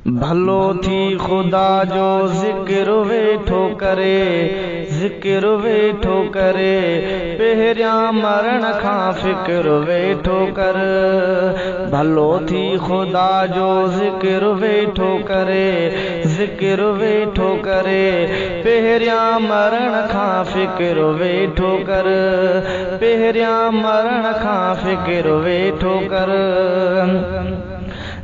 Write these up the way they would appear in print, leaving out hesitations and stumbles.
भलो थी खुदा जो ज़िक्र वेठो करे, ज़िक्र वेठो करे, पहिरियां मरण खां फ़िक्र वेठो कर। भलो थी खुदा जो ज़िक्र वेठो करे, ज़िक्र वेठो करे, पहिरियां मरण खां फ़िक्र वेठो कर, पहिरियां मरण खां फ़िक्र वेठो कर।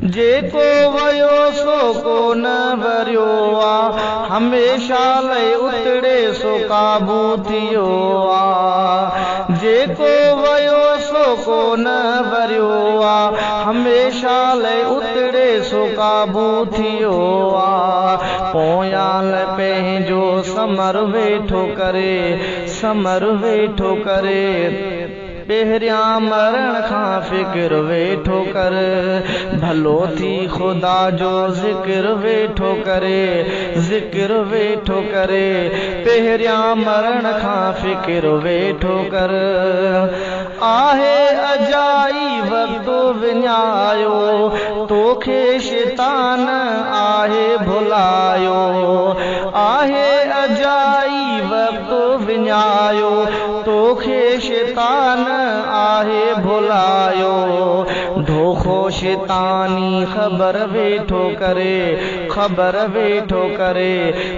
जेको वयो सो को न वरियो आ, हमेशा लई उतड़े सो काबू थियो आ। जेको वयो सो को न वरियो आ, हमेशा लई उतड़े सो काबू थियो आ। पोयां पंहिंजो समर वेठो करे, समर वेठो करे, पहिरियां मरण खां फ़िक्र वेठो कर। भलो थी खुदा जो ज़िक्र वेठो करे, ज़िक्र वेठो करे, पहिरियां मरण खां फ़िक्र वेठो कर। आहे अजाई वक़्तु विञायो, तोखे शैतान आहे भुलायो। आहे अजाई वक़्तु विञायो, तोखे शैतान आहे भुलायो। धोखो शैतानी ख़बर वेठो करे, ख़बर वेठो करे,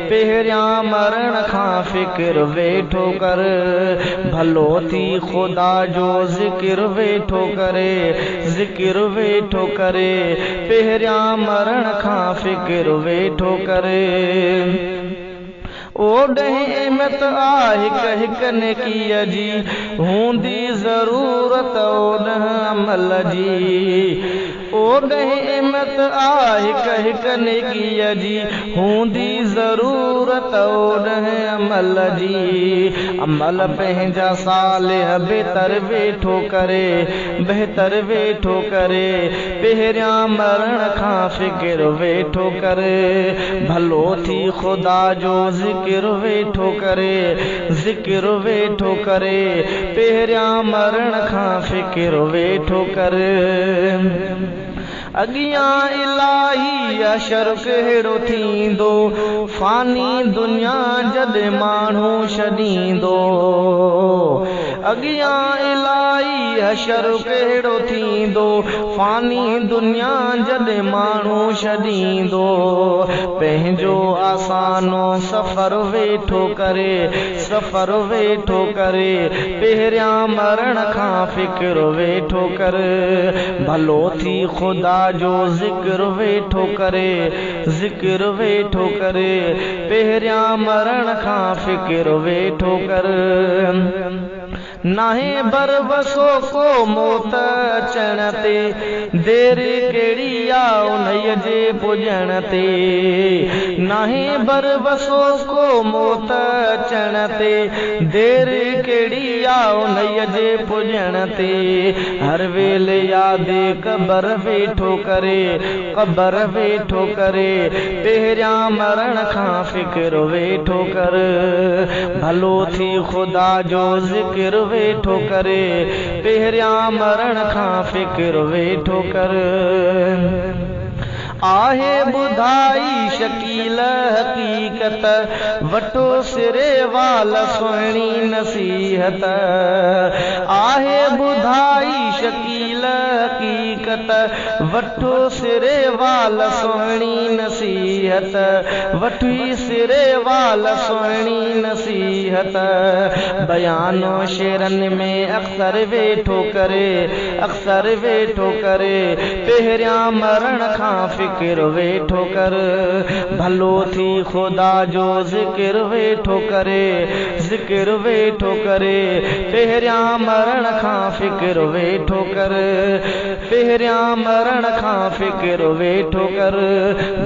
पहिरियां मरण खां फ़िक्र वेठो कर। भलो थी खुदा जो ज़िक्र वेठो करे, ज़िक्र वेठो करे, पहिरियां मरण खां फ़िक्र वेठो करे। ओॾहीं अहमियत आहे हिक हिक नेकीअ जी, हूंदी ज़रूरत ओॾह अमल जी। ओॾहीं अहमियत आहे हिक हिक नेकीअ जी, हूंदी ज़रूरत ओॾह अमल जी। अमल पंहिंजा सालिह बहितर वेठो करे, बहितर वेठो करे, पहिरियां मरण खां फ़िक्र वेठो करे। भलो थी खुदा जो ज़िक्र वेठो करे, ज़िक्र वेठो करे, पहिरियां मरण खां फ़िक्र वेठो करे। अॻियां इलाही अशर कहिड़ो थींदो, फ़ानी दुनिया जॾहिं माण्हू छॾींदो। अॻियां इलाही अशर कहिड़ो थींदो, फ़ानी दुनिया जॾहिं माण्हू छॾींदो। पंहिंजो आसानो सफ़र वेठो करे, सफ़र वेठो करे, पहिरियां मरण खां फ़िक्र वेठो कर। भलो थी खुदा जो ज़िक्र वेठो करे, ज़िक्र वेठो करे, पहिरियां मरण खां फ़िक्र वेठो कर। नाहे बरवसो को मौत अचण ते, देरि कहिड़ी आ उन्हीअ जे पुॼण ते। नाहे बरवसो को मौत अचण ते, देरि कहिड़ी आ उन्हीअ जे पुॼण ते। हर वेले यादि क़बर वेठो करे, क़बर वेठो करे, पहिरियां मरण खां फ़िक्र वेठो कर। भलो थी खुदा जो ज़िक्र वेठो करे, पहिरियां मरण खां फ़िक्र वेठो कर। आहे ॿुधाई शकील हक़ीक़त, वठो सिरे वाल सुहिणी नसीहत। आहे ॿुधाई शकील हक़ीक़त, वठो सिरे वाल सुहिणी नसीहत। वठी सिरे वाल सुहिणी नसीहत। बयानो शेरनि में अक्सर वेठो करे, अक्सर वेठो करे, पहिरियां मरण खां फ़िक्र वेठो कर। भलो थी खुदा जो ज़िक्र वेठो करे, ज़िक्र वेठो करे, पहिरियां मरण खां फ़िक्र वेठो कर, पहिरियां मरण खां फ़िक्र वेठो कर।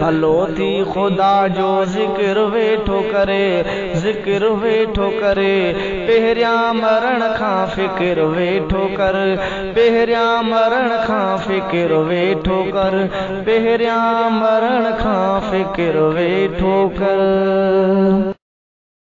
भलो थी खुदा जो ज़िक्र वेठो करे, ज़िक्र वेठो करे, पहिरियां मरण खां फ़िक्र वेठो कर, पहिरियां मरण खां फ़िक्र वेठो कर, पहिरियां मरण खां फ़िक्र वेठो कर।